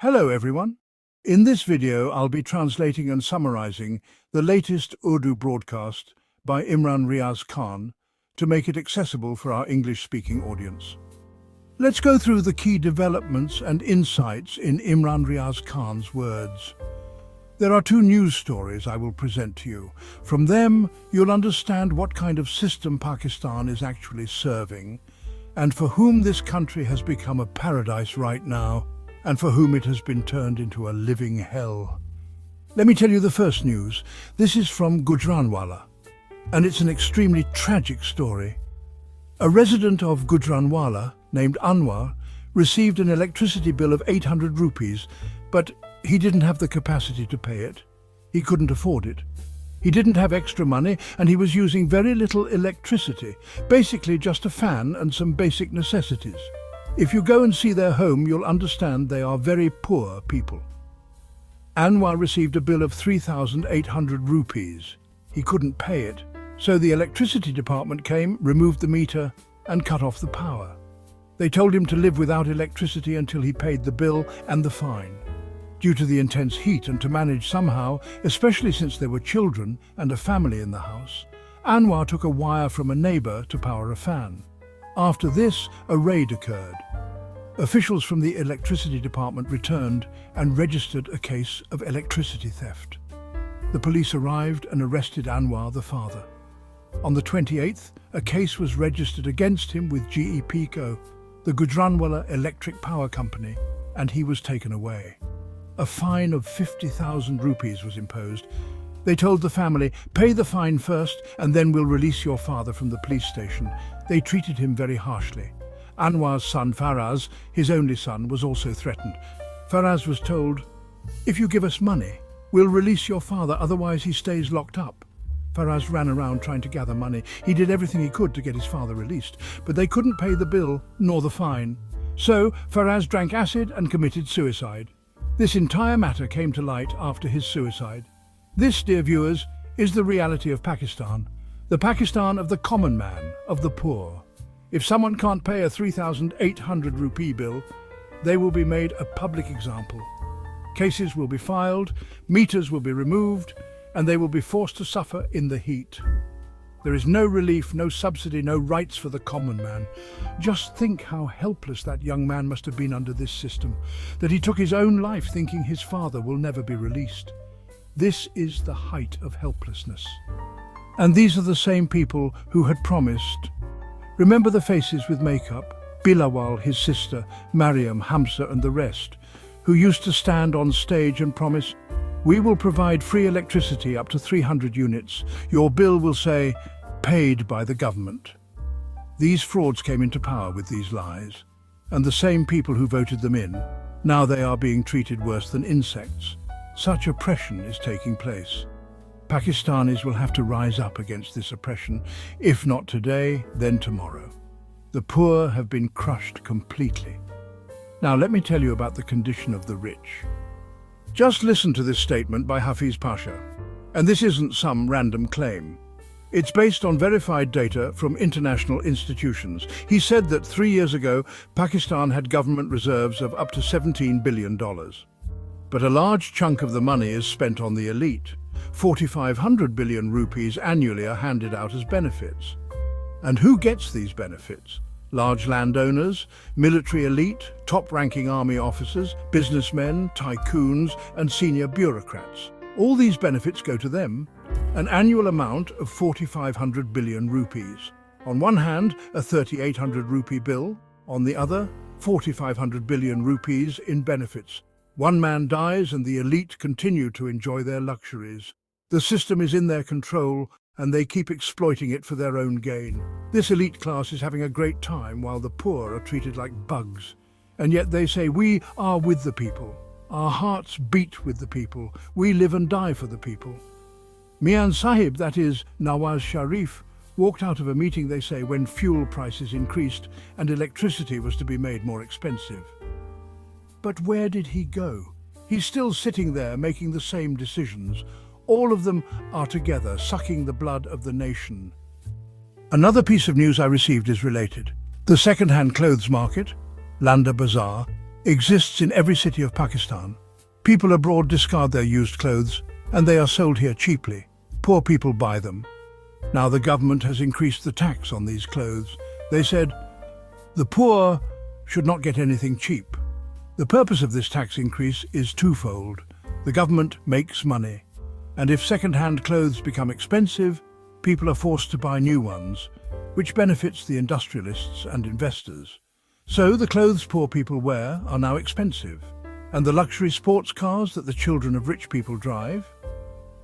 Hello everyone. In this video, I'll be translating and summarizing the latest Urdu broadcast by Imran Riaz Khan to make it accessible for our English-speaking audience. Let's go through the key developments and insights in Imran Riaz Khan's words. There are two news stories I will present to you. From them, you'll understand what kind of system Pakistan is actually serving, and for whom this country has become a paradise right now, and for whom it has been turned into a living hell. Let me tell you the first news. This is from Gujranwala, and it's an extremely tragic story. A resident of Gujranwala, named Anwar, received an electricity bill of 800 rupees, but he didn't have the capacity to pay it. He couldn't afford it. He didn't have extra money, and he was using very little electricity, basically just a fan and some basic necessities. If you go and see their home, you'll understand they are very poor people. Anwar received a bill of 3,800 rupees. He couldn't pay it, so the electricity department came, removed the meter, and cut off the power. They told him to live without electricity until he paid the bill and the fine. Due to the intense heat and to manage somehow, especially since there were children and a family in the house, Anwar took a wire from a neighbor to power a fan. After this, a raid occurred. Officials from the electricity department returned and registered a case of electricity theft. The police arrived and arrested Anwar, the father. On the 28th, a case was registered against him with GEPCO, the Gujranwala Electric Power Company, and he was taken away. A fine of 50,000 rupees was imposed. They told the family, "Pay the fine first, and then we'll release your father from the police station." They treated him very harshly. Anwar's son, Faraz, his only son, was also threatened. Faraz was told, "If you give us money, we'll release your father, otherwise he stays locked up." Faraz ran around trying to gather money. He did everything he could to get his father released, but they couldn't pay the bill nor the fine. So Faraz drank acid and committed suicide. This entire matter came to light after his suicide. This, dear viewers, is the reality of Pakistan, the Pakistan of the common man, of the poor. If someone can't pay a 3,800 rupee bill, they will be made a public example. Cases will be filed, meters will be removed, and they will be forced to suffer in the heat. There is no relief, no subsidy, no rights for the common man. Just think how helpless that young man must have been under this system, that he took his own life thinking his father will never be released. This is the height of helplessness. And these are the same people who had promised. Remember the faces with makeup? Bilawal, his sister, Mariam, Hamza and the rest, who used to stand on stage and promise, "We will provide free electricity up to 300 units. Your bill will say, paid by the government." These frauds came into power with these lies, and the same people who voted them in, now they are being treated worse than insects. Such oppression is taking place. Pakistanis will have to rise up against this oppression, if not today, then tomorrow. The poor have been crushed completely. Now let me tell you about the condition of the rich. Just listen to this statement by Hafiz Pasha. And this isn't some random claim. It's based on verified data from international institutions. He said that 3 years ago, Pakistan had government reserves of up to $17 billion. But a large chunk of the money is spent on the elite. 4,500 billion rupees annually are handed out as benefits. And who gets these benefits? Large landowners, military elite, top-ranking army officers, businessmen, tycoons, and senior bureaucrats. All these benefits go to them. An annual amount of 4,500 billion rupees. On one hand, a 3,800 rupee bill. On the other, 4,500 billion rupees in benefits. One man dies and the elite continue to enjoy their luxuries. The system is in their control and they keep exploiting it for their own gain. This elite class is having a great time while the poor are treated like bugs. And yet they say, "We are with the people. Our hearts beat with the people. We live and die for the people." Mian Sahib, that is Nawaz Sharif, walked out of a meeting, they say, when fuel prices increased and electricity was to be made more expensive. But where did he go? He's still sitting there making the same decisions. All of them are together, sucking the blood of the nation. Another piece of news I received is related. The second-hand clothes market, Landa Bazaar, exists in every city of Pakistan. People abroad discard their used clothes, and they are sold here cheaply. Poor people buy them. Now the government has increased the tax on these clothes. They said, the poor should not get anything cheap. The purpose of this tax increase is twofold. The government makes money, and if second-hand clothes become expensive, people are forced to buy new ones, which benefits the industrialists and investors. So the clothes poor people wear are now expensive, and the luxury sports cars that the children of rich people drive,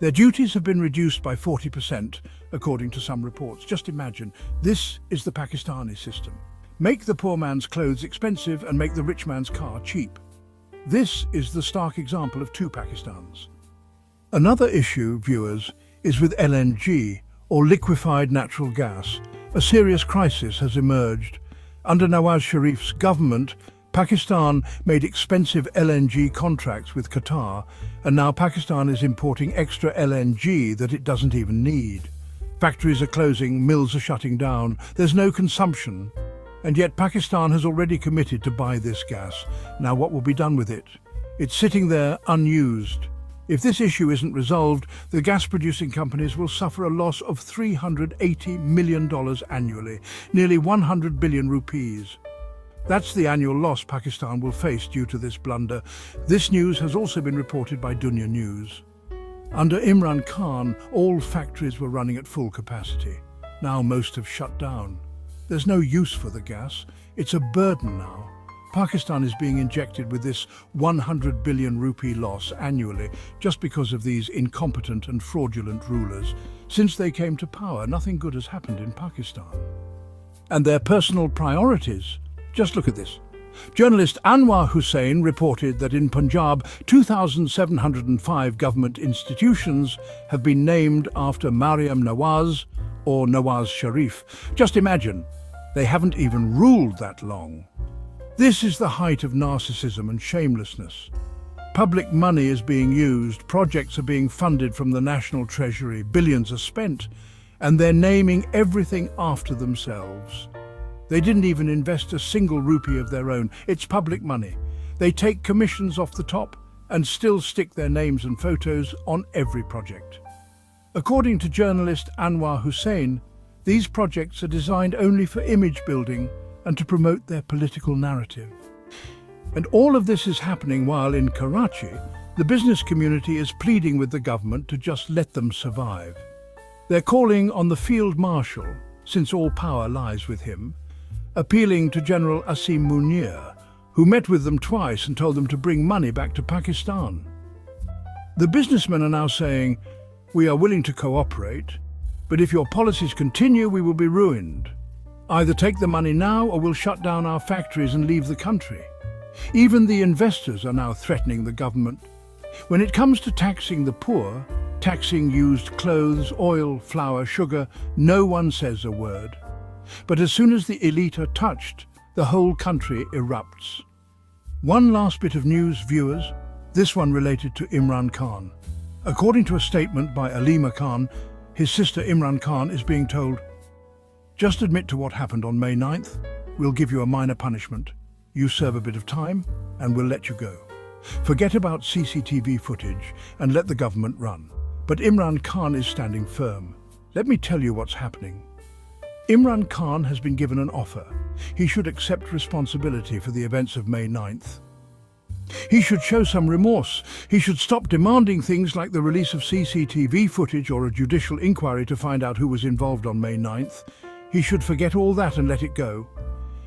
their duties have been reduced by 40%, according to some reports. Just imagine, this is the Pakistani system. Make the poor man's clothes expensive and make the rich man's car cheap. This is the stark example of two Pakistans. Another issue, viewers, is with LNG, or liquefied natural gas. A serious crisis has emerged. Under Nawaz Sharif's government, Pakistan made expensive LNG contracts with Qatar, and now Pakistan is importing extra LNG that it doesn't even need. Factories are closing, mills are shutting down, there's no consumption. And yet Pakistan has already committed to buy this gas. Now what will be done with it? It's sitting there unused. If this issue isn't resolved, the gas-producing companies will suffer a loss of $380 million annually, nearly 100 billion rupees. That's the annual loss Pakistan will face due to this blunder. This news has also been reported by Dunya News. Under Imran Khan, all factories were running at full capacity. Now most have shut down. There's no use for the gas. It's a burden now. Pakistan is being injected with this 100 billion rupee loss annually just because of these incompetent and fraudulent rulers. Since they came to power, nothing good has happened in Pakistan. And their personal priorities. Just look at this. Journalist Anwar Hussain reported that in Punjab, 2,705 government institutions have been named after Maryam Nawaz or Nawaz Sharif. Just imagine, they haven't even ruled that long. This is the height of narcissism and shamelessness. Public money is being used, projects are being funded from the national treasury, billions are spent, and they're naming everything after themselves. They didn't even invest a single rupee of their own. It's public money. They take commissions off the top and still stick their names and photos on every project. According to journalist Anwar Hussain, these projects are designed only for image building and to promote their political narrative. And all of this is happening while in Karachi, the business community is pleading with the government to just let them survive. They're calling on the Field Marshal, since all power lies with him, appealing to General Asim Munir, who met with them twice and told them to bring money back to Pakistan. The businessmen are now saying, "We are willing to cooperate, but if your policies continue, we will be ruined. Either take the money now or we'll shut down our factories and leave the country." Even the investors are now threatening the government. When it comes to taxing the poor, taxing used clothes, oil, flour, sugar, no one says a word. But as soon as the elite are touched, the whole country erupts. One last bit of news, viewers, this one related to Imran Khan. According to a statement by Alima Khan, his sister Imran Khan is being told, "Just admit to what happened on May 9th. We'll give you a minor punishment. You serve a bit of time and we'll let you go. Forget about CCTV footage and let the government run." But Imran Khan is standing firm. Let me tell you what's happening. Imran Khan has been given an offer. He should accept responsibility for the events of May 9th. He should show some remorse. He should stop demanding things like the release of CCTV footage or a judicial inquiry to find out who was involved on May 9th. He should forget all that and let it go.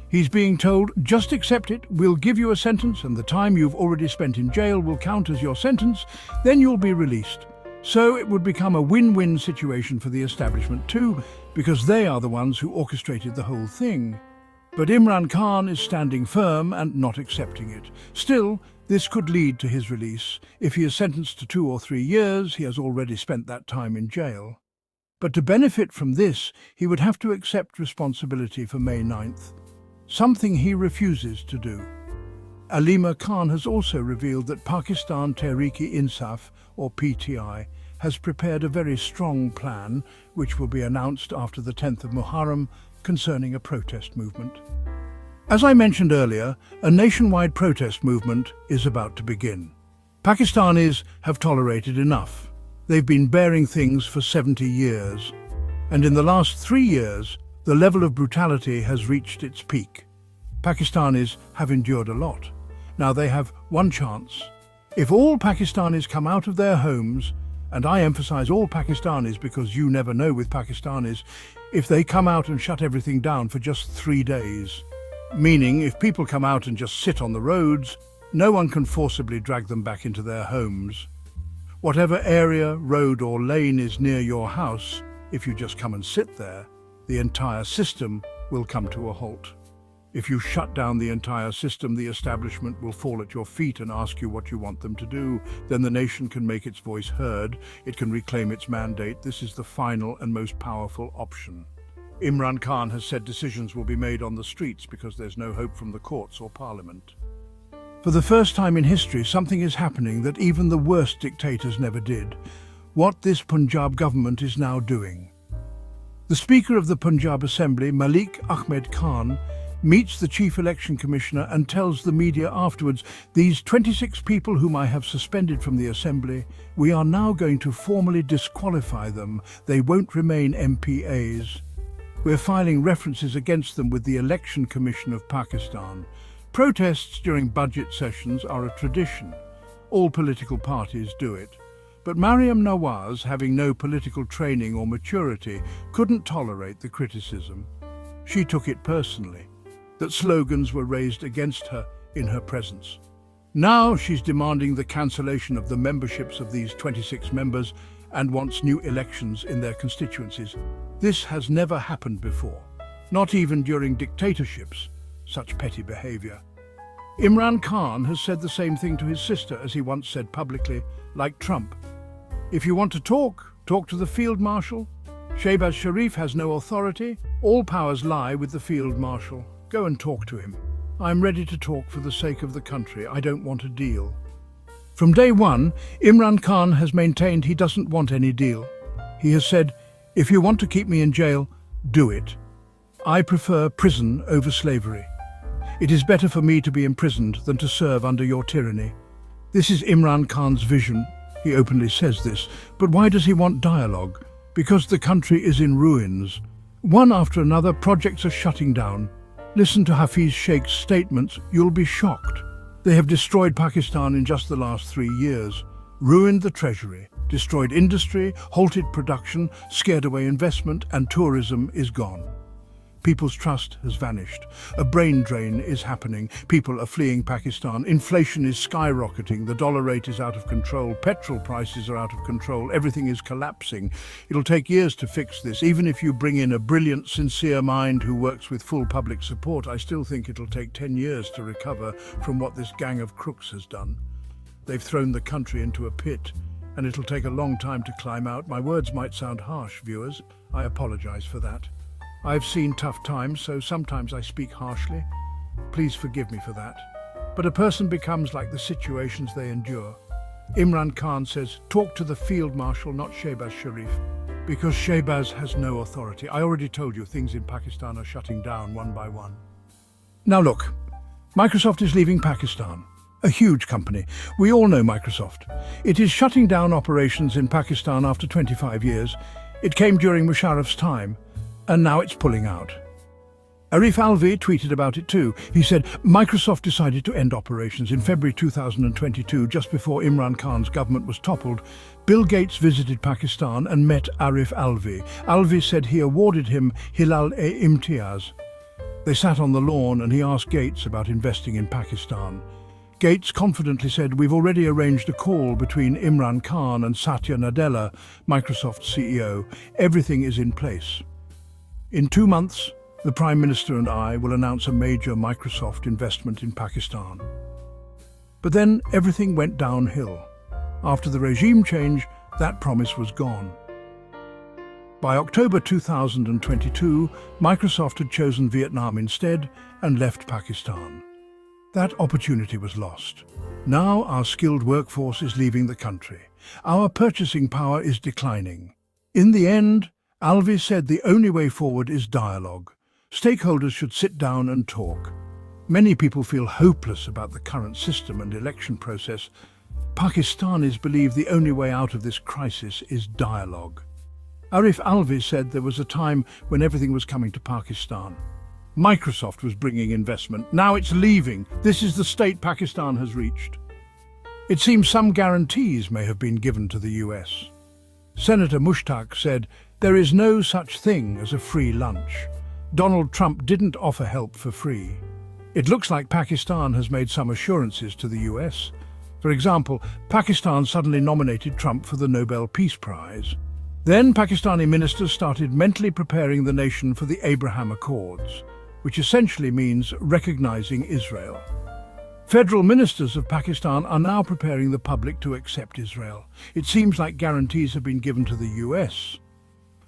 He's being told, just accept it, we'll give you a sentence and the time you've already spent in jail will count as your sentence, then you'll be released. So it would become a win-win situation for the establishment too, because they are the ones who orchestrated the whole thing. But Imran Khan is standing firm and not accepting it. Still, this could lead to his release. If he is sentenced to 2 or 3 years, he has already spent that time in jail. But to benefit from this, he would have to accept responsibility for May 9th, something he refuses to do. Alima Khan has also revealed that Pakistan Tehreek-e-Insaf, or PTI, has prepared a very strong plan, which will be announced after the 10th of Muharram, concerning a protest movement. As I mentioned earlier, a nationwide protest movement is about to begin. Pakistanis have tolerated enough. They've been bearing things for 70 years. And in the last 3 years, the level of brutality has reached its peak. Pakistanis have endured a lot. Now they have one chance. If all Pakistanis come out of their homes, and I emphasize all Pakistanis because you never know with Pakistanis, if they come out and shut everything down for just 3 days, meaning if people come out and just sit on the roads, no one can forcibly drag them back into their homes. Whatever area, road or lane is near your house, if you just come and sit there, the entire system will come to a halt. If you shut down the entire system, the establishment will fall at your feet and ask you what you want them to do. Then the nation can make its voice heard. It can reclaim its mandate. This is the final and most powerful option. Imran Khan has said decisions will be made on the streets because there's no hope from the courts or parliament. For the first time in history, something is happening that even the worst dictators never did. What this Punjab government is now doing. The Speaker of the Punjab Assembly, Malik Ahmed Khan, meets the Chief Election Commissioner and tells the media afterwards, "These 26 people whom I have suspended from the Assembly, we are now going to formally disqualify them. They won't remain MPAs. We're filing references against them with the Election Commission of Pakistan." Protests during budget sessions are a tradition. All political parties do it. But Mariam Nawaz, having no political training or maturity, couldn't tolerate the criticism. She took it personally, that slogans were raised against her in her presence. Now she's demanding the cancellation of the memberships of these 26 members and wants new elections in their constituencies. This has never happened before, not even during dictatorships, such petty behavior. Imran Khan has said the same thing to his sister, as he once said publicly, like Trump. "If you want to talk to the Field Marshal. Shahbaz Sharif has no authority. All powers lie with the Field Marshal. Go and talk to him. I'm ready to talk for the sake of the country. I don't want a deal." From day one, Imran Khan has maintained he doesn't want any deal. He has said, "If you want to keep me in jail, do it. I prefer prison over slavery. It is better for me to be imprisoned than to serve under your tyranny." This is Imran Khan's vision. He openly says this. But why does he want dialogue? Because the country is in ruins. One after another, projects are shutting down. Listen to Hafiz Sheikh's statements. You'll be shocked. They have destroyed Pakistan in just the last 3 years. Ruined the treasury, destroyed industry, halted production, scared away investment, and tourism is gone. People's trust has vanished. A brain drain is happening. People are fleeing Pakistan. Inflation is skyrocketing. The dollar rate is out of control. Petrol prices are out of control. Everything is collapsing. It'll take years to fix this. Even if you bring in a brilliant, sincere mind who works with full public support, I still think it'll take 10 years to recover from what this gang of crooks has done. They've thrown the country into a pit, and it'll take a long time to climb out. My words might sound harsh, viewers. I apologize for that. I've seen tough times, so sometimes I speak harshly. Please forgive me for that. But a person becomes like the situations they endure. Imran Khan says, talk to the Field Marshal, not Shahbaz Sharif, because Shahbaz has no authority. I already told you things in Pakistan are shutting down one by one. Now look, Microsoft is leaving Pakistan. A huge company. We all know Microsoft. It is shutting down operations in Pakistan after 25 years. It came during Musharraf's time, and now it's pulling out. Arif Alvi tweeted about it too. He said, Microsoft decided to end operations in February 2022, just before Imran Khan's government was toppled. Bill Gates visited Pakistan and met Arif Alvi. Alvi said he awarded him Hilal-e-Imtiaz. They sat on the lawn and he asked Gates about investing in Pakistan. Gates confidently said, we've already arranged a call between Imran Khan and Satya Nadella, Microsoft's CEO. Everything is in place. In 2 months, the Prime Minister and I will announce a major Microsoft investment in Pakistan. But then everything went downhill. After the regime change, that promise was gone. By October 2022, Microsoft had chosen Vietnam instead and left Pakistan. That opportunity was lost. Now our skilled workforce is leaving the country. Our purchasing power is declining. In the end, Alvi said the only way forward is dialogue. Stakeholders should sit down and talk. Many people feel hopeless about the current system and election process. Pakistanis believe the only way out of this crisis is dialogue. Arif Alvi said there was a time when everything was coming to Pakistan. Microsoft was bringing investment. Now it's leaving. This is the state Pakistan has reached. It seems some guarantees may have been given to the US. Senator Mushtaq said, "There is no such thing as a free lunch. Donald Trump didn't offer help for free." It looks like Pakistan has made some assurances to the US. For example, Pakistan suddenly nominated Trump for the Nobel Peace Prize. Then Pakistani ministers started mentally preparing the nation for the Abraham Accords, which essentially means recognizing Israel. Federal ministers of Pakistan are now preparing the public to accept Israel. It seems like guarantees have been given to the US.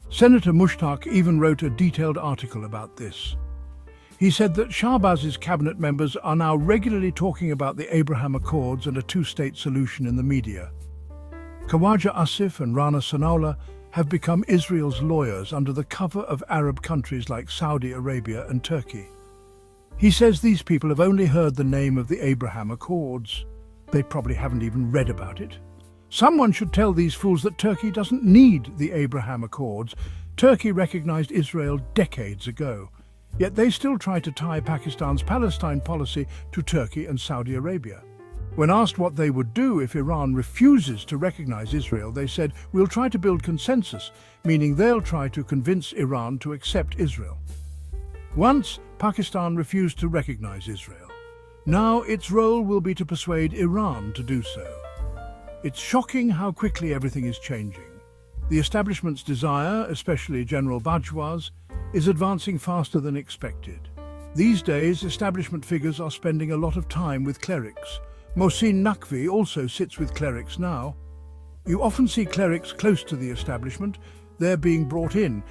Senator Mushtaq even wrote a detailed article about this. He said that Shahbaz's cabinet members are now regularly talking about the Abraham Accords and a two-state solution in the media. Khawaja Asif and Rana Sanaullah have become Israel's lawyers under the cover of Arab countries like Saudi Arabia and Turkey. He says these people have only heard the name of the Abraham Accords. They probably haven't even read about it. Someone should tell these fools that Turkey doesn't need the Abraham Accords. Turkey recognized Israel decades ago. Yet they still try to tie Pakistan's Palestine policy to Turkey and Saudi Arabia. When asked what they would do if Iran refuses to recognize Israel, they said, "We'll try to build consensus," meaning they'll try to convince Iran to accept Israel. Once, Pakistan refused to recognize Israel. Now its role will be to persuade Iran to do so. It's shocking how quickly everything is changing. The establishment's desire, especially General Bajwa's, is advancing faster than expected. These days, establishment figures are spending a lot of time with clerics. Mohsin Naqvi also sits with clerics now. You often see clerics close to the establishment. They're being brought in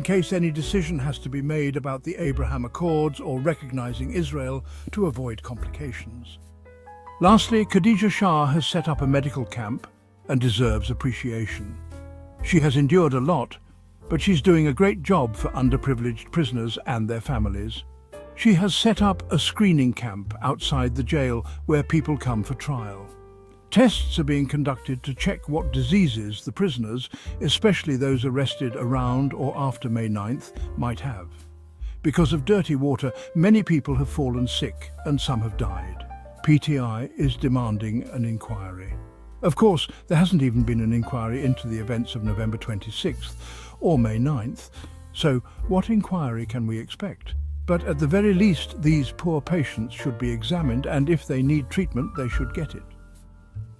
case any decision has to be made about the Abraham Accords or recognizing Israel to avoid complications. Lastly, Khadija Shah has set up a medical camp and deserves appreciation. She has endured a lot, but she's doing a great job for underprivileged prisoners and their families. She has set up a screening camp outside the jail where people come for trial. Tests are being conducted to check what diseases the prisoners, especially those arrested around or after May 9th, might have. Because of dirty water, many people have fallen sick and some have died. PTI is demanding an inquiry. Of course, there hasn't even been an inquiry into the events of November 26th or May 9th, so what inquiry can we expect? But at the very least, these poor patients should be examined, and if they need treatment, they should get it.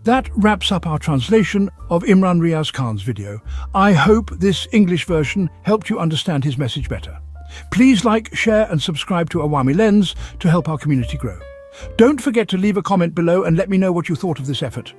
That wraps up our translation of Imran Riaz Khan's video. I hope this English version helped you understand his message better. Please like, share and subscribe to Awami Lens to help our community grow. Don't forget to leave a comment below and let me know what you thought of this effort.